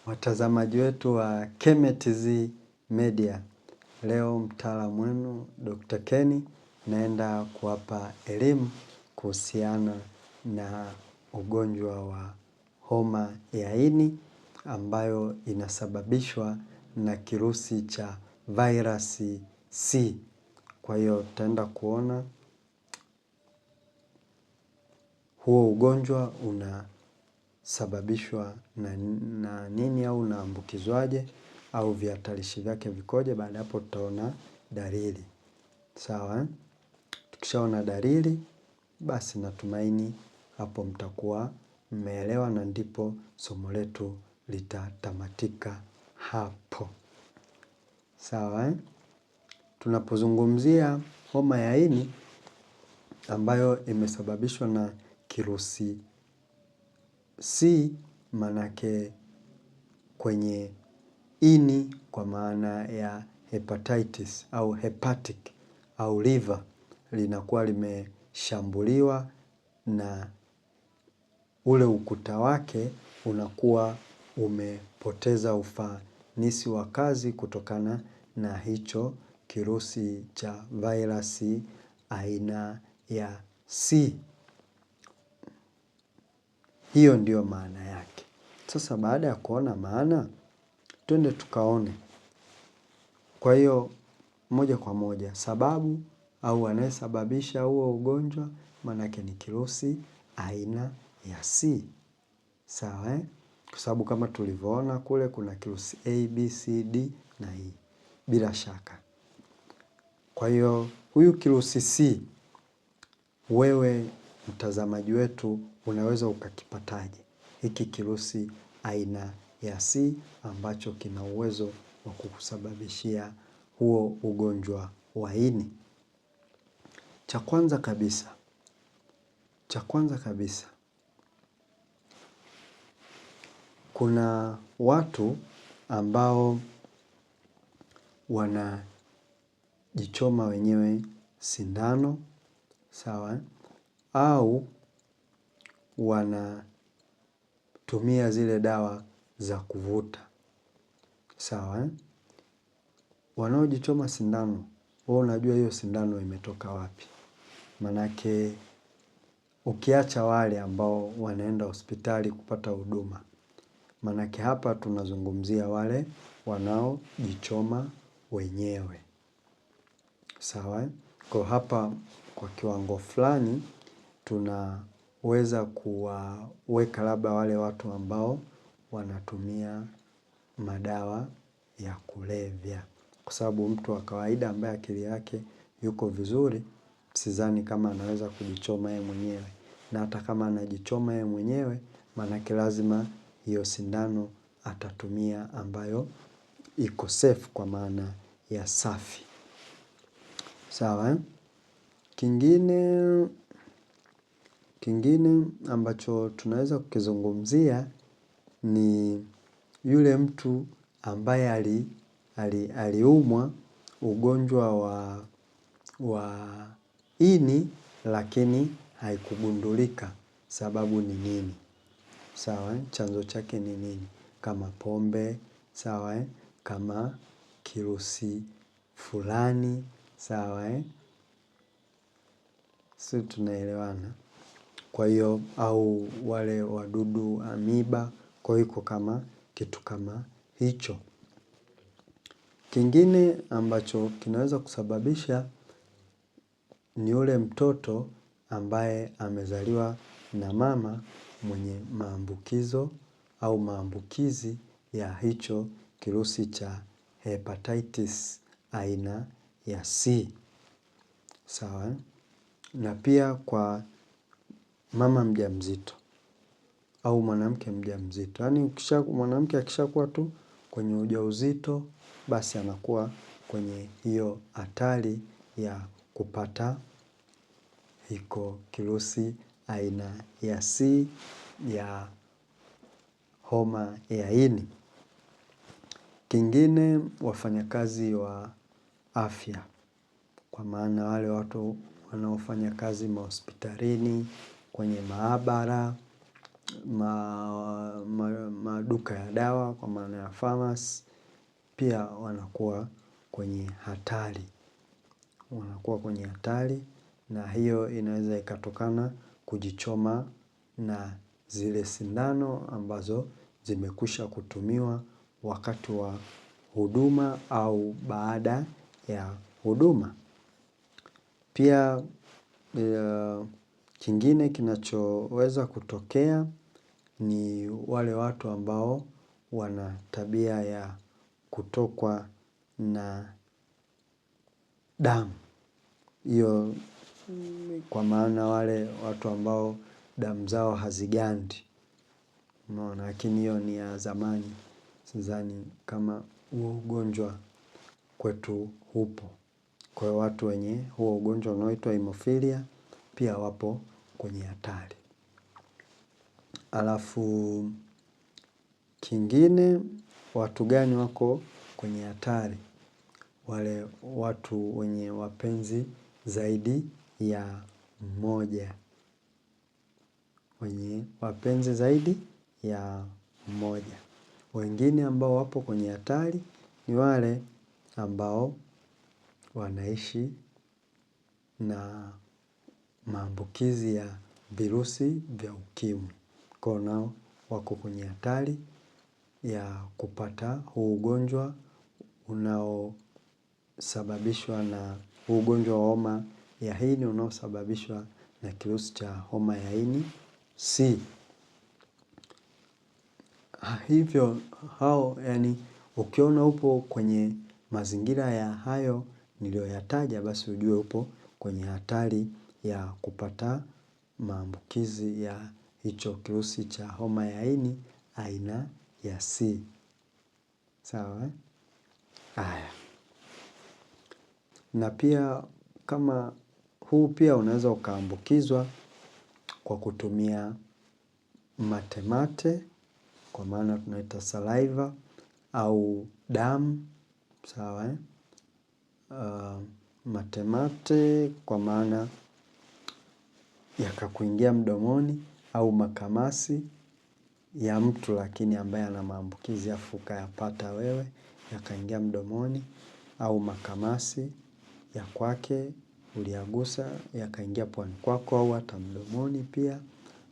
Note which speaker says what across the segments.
Speaker 1: Watazamaji wetu wa KemeTZ Media, leo mtaalamu wenu Dr. Kenny naenda kuwapa elimu kuhusiana na ugonjwa wa homa ya ini ambayo inasababishwa na kirusi cha virusi C. Kwa hiyo tutaenda kuona huo ugonjwa unasababishwa na nini au unaambukizwaje au vihatarishi vyake vikoje. Baada hapo tutaona dalili. Sawa? Tukishaona dalili, basi natumaini hapo mtakuwa mmeelewa na ndipo somo letu litatamatika hapo. Sawa? Tunapozungumzia homa ya ini ambayo imesababishwa na kirusi C, manake kwenye ini kwa maana ya hepatitis au hepatic au liver linakuwa limeshambuliwa na ule ukuta wake unakuwa umepoteza ufanisi wa kazi kutokana na hicho kirusi cha virusi aina ya C. Hiyo ndio maana yake. Sasa baada ya kuona maana, twende tukaone. Kwa hiyo moja kwa moja, sababu au anayesababisha huo ugonjwa manake ni kirusi aina ya C. Sawa? Kwa sababu kama tulivyoona kule kuna kirusi A, B, C, D na E. Bila shaka. Kwa hiyo huyu kirusi C, wewe mtazamaji wetu unaweza ukakipataje? Hiki kirusi aina ya C ambacho kina uwezo wa kukusababishia huo ugonjwa wa ini. Cha kwanza kabisa, kuna watu ambao wanajichoma wenyewe sindano, sawa, au wanatumia zile dawa za kuvuta, sawa. Wanaojichoma sindano, wewe unajua hiyo sindano imetoka wapi? Manake ukiacha wale ambao wanaenda hospitali kupata huduma. Manake hapa tunazungumzia wale wanaojichoma wenyewe. Sawa? Kwa hapa kwa kiwango fulani tunaweza kuwaweka labda wale watu ambao wanatumia madawa ya kulevya. Kwa sababu mtu wa kawaida ambaye akili yake yuko vizuri, sidhani kama anaweza kujichoma yeye mwenyewe. Na hata kama anajichoma yeye mwenyewe, manake lazima hiyo sindano atatumia ambayo iko safe kwa maana ya safi. Sawa? Kingine ambacho tunaweza kukizungumzia ni yule mtu ambaye aliumwa ugonjwa wa ini lakini haikugundulika sababu ni nini. Sawa, chanzo chake ni nini? Kama pombe, sawa, kama kirusi fulani, sawa, si tunaelewana. Kwa hiyo au wale wadudu amiba, kwa hiyo kama kitu kama hicho. Kingine ambacho kinaweza kusababisha ni ule mtoto ambaye amezaliwa na mama mwenye maambukizo au maambukizi ya hicho kirusi cha hepatitis aina ya C. Sawa? Na pia kwa mama mjamzito au mwanamke mjamzito. Yaani mwanamke akishakuwa tu kwenye ujauzito, basi anakuwa kwenye hiyo hatari ya kupata hiko kirusi aina ya C ya homa ya ini. Kingine, wafanyakazi wa afya, kwa maana wale watu wanaofanya kazi mahospitalini, kwenye maabara, maduka ya dawa kwa maana ya pharmacy pia wanakuwa kwenye hatari. Wanakuwa kwenye hatari na hiyo inaweza ikatokana kujichoma na zile sindano ambazo zimekwisha kutumiwa wakati wa huduma au baada ya huduma. Pia kingine kinachoweza kutokea ni wale watu ambao wana tabia ya kutokwa na damu. Hiyo kwa maana wale watu ambao damu zao hazigandi. Unaona, lakini hiyo ni ya zamani. Sidhani kama huo ugonjwa kwetu upo. Kwa hiyo watu wenye huo ugonjwa unaoitwa hemophilia pia wapo kwenye hatari. Alafu kingine, watu gani wako kwenye hatari? Wale watu wenye wapenzi zaidi ya mmoja. Wenye wapenzi zaidi ya mmoja. Wengine ambao wapo kwenye hatari ni wale ambao wanaishi na maambukizi ya virusi vya ukimwi. Kwa nao wako kwenye hatari ya kupata huu ugonjwa unaosababishwa na ugonjwa wa homa ya ini unaosababishwa na kirusi cha homa ya ini C. Hivyo hao ukiona upo kwenye mazingira ya hayo niliyoyataja basi ujue upo kwenye hatari ya kupata maambukizi ya hicho kirusi cha homa ya ini aina ya C. Sawa? Haya. Na pia kama huu pia unaweza ukaambukizwa kwa kutumia matemate kwa maana tunaita saliva au damu. Sawa? Matemate kwa maana yakakuingia mdomoni au makamasi ya mtu lakini ambaye ana maambukizi afu ukayapata wewe yakaingia mdomoni au makamasi ya kwake uliyagusa yakaingia puani kwako au hata mdomoni pia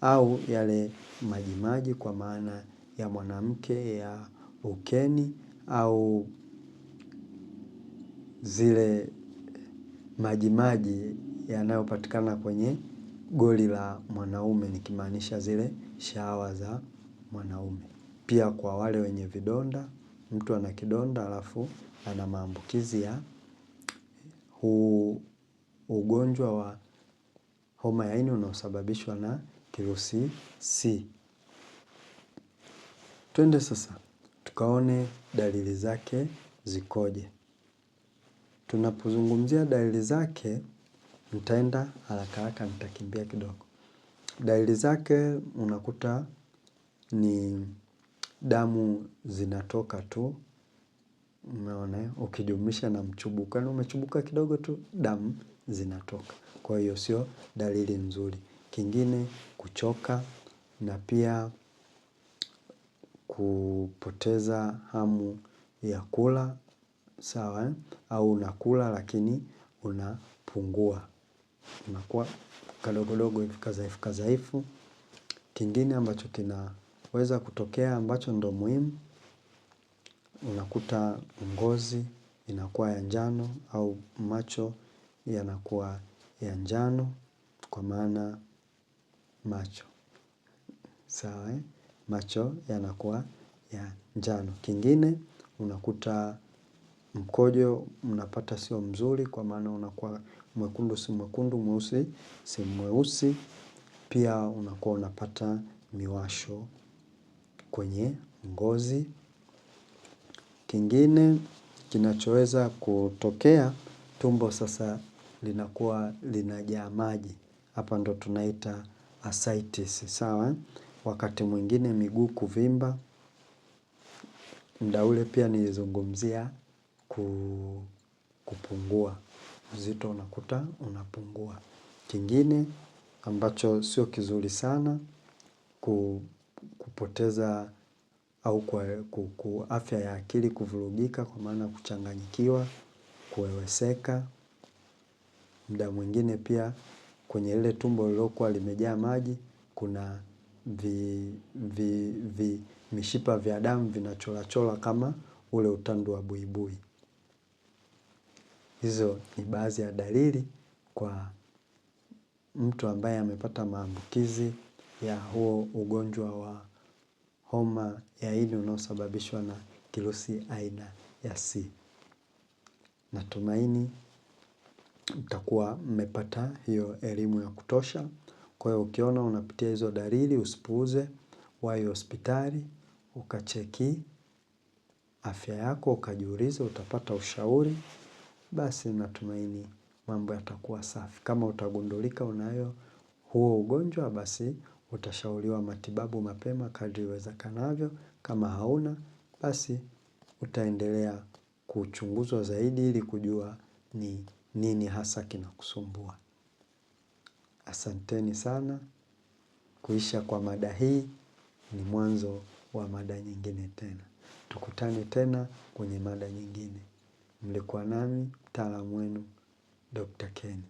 Speaker 1: au yale majimaji kwa maana ya mwanamke ya ukeni au zile majimaji yanayopatikana kwenye goli la mwanaume nikimaanisha zile shahawa za mwanaume. Pia kwa wale wenye vidonda, mtu ana kidonda alafu ana maambukizi ya ugonjwa wa homa ya ini unaosababishwa na kirusi C. Twende sasa, tukaone dalili zake zikoje. Tunapozungumzia dalili zake, nitaenda haraka haraka nitakimbia kidogo. Dalili zake unakuta ni damu zinatoka tu, umeona, ukijumlisha na mchubuko. Yaani umechubuka kidogo tu, damu zinatoka. Kwa hiyo sio dalili nzuri. Kingine kuchoka na pia kupoteza hamu ya kula, sawa, au unakula lakini unapungua. Unakuwa kadogodogo hivi kadhaifu kadhaifu. Kingine ambacho kinaweza kutokea ambacho ndo muhimu, unakuta ngozi inakuwa ya njano au macho yanakuwa ya njano kwa maana macho. Sawa, macho yanakuwa ya njano. Kingine unakuta mkojo unapata sio mzuri kwa maana unakuwa mwekundu si mwekundu, mweusi si mweusi. Pia unakuwa unapata miwasho kwenye ngozi. Kingine kinachoweza kutokea, tumbo sasa linakuwa linajaa maji. Hapa ndo tunaita ascites, sawa. Wakati mwingine miguu kuvimba, muda ule pia nilizungumzia kupungua. Uzito unakuta unapungua. Kingine ambacho sio kizuri sana, kupoteza au afya ya akili kuvurugika kwa maana kuchanganyikiwa, kuweweseka. Muda mwingine pia kwenye ile tumbo lilokuwa limejaa maji kuna mishipa vya damu vinacholachola kama ule utandu wa buibui. Hizo ni baadhi ya dalili kwa mtu ambaye amepata maambukizi ya huo ugonjwa wa homa ya ini unaosababishwa na kirusi aina ya C. Natumaini mtakuwa mmepata hiyo elimu ya kutosha. Kwa hiyo ukiona unapitia hizo dalili usipuuze, wahi hospitali, ukacheki afya yako, ukajiulize, utapata ushauri. Basi natumaini mambo yatakuwa safi. Kama utagundulika unayo huo ugonjwa basi utashauriwa matibabu mapema kadri iwezekanavyo. Kama hauna basi utaendelea kuchunguzwa zaidi ili kujua ni nini hasa kinakusumbua. Asanteni sana. Kuisha kwa mada hii ni mwanzo wa mada nyingine tena. Tukutane tena kwenye mada nyingine. Mlikuwa nami, mtaalamu wenu, Dr. Ken.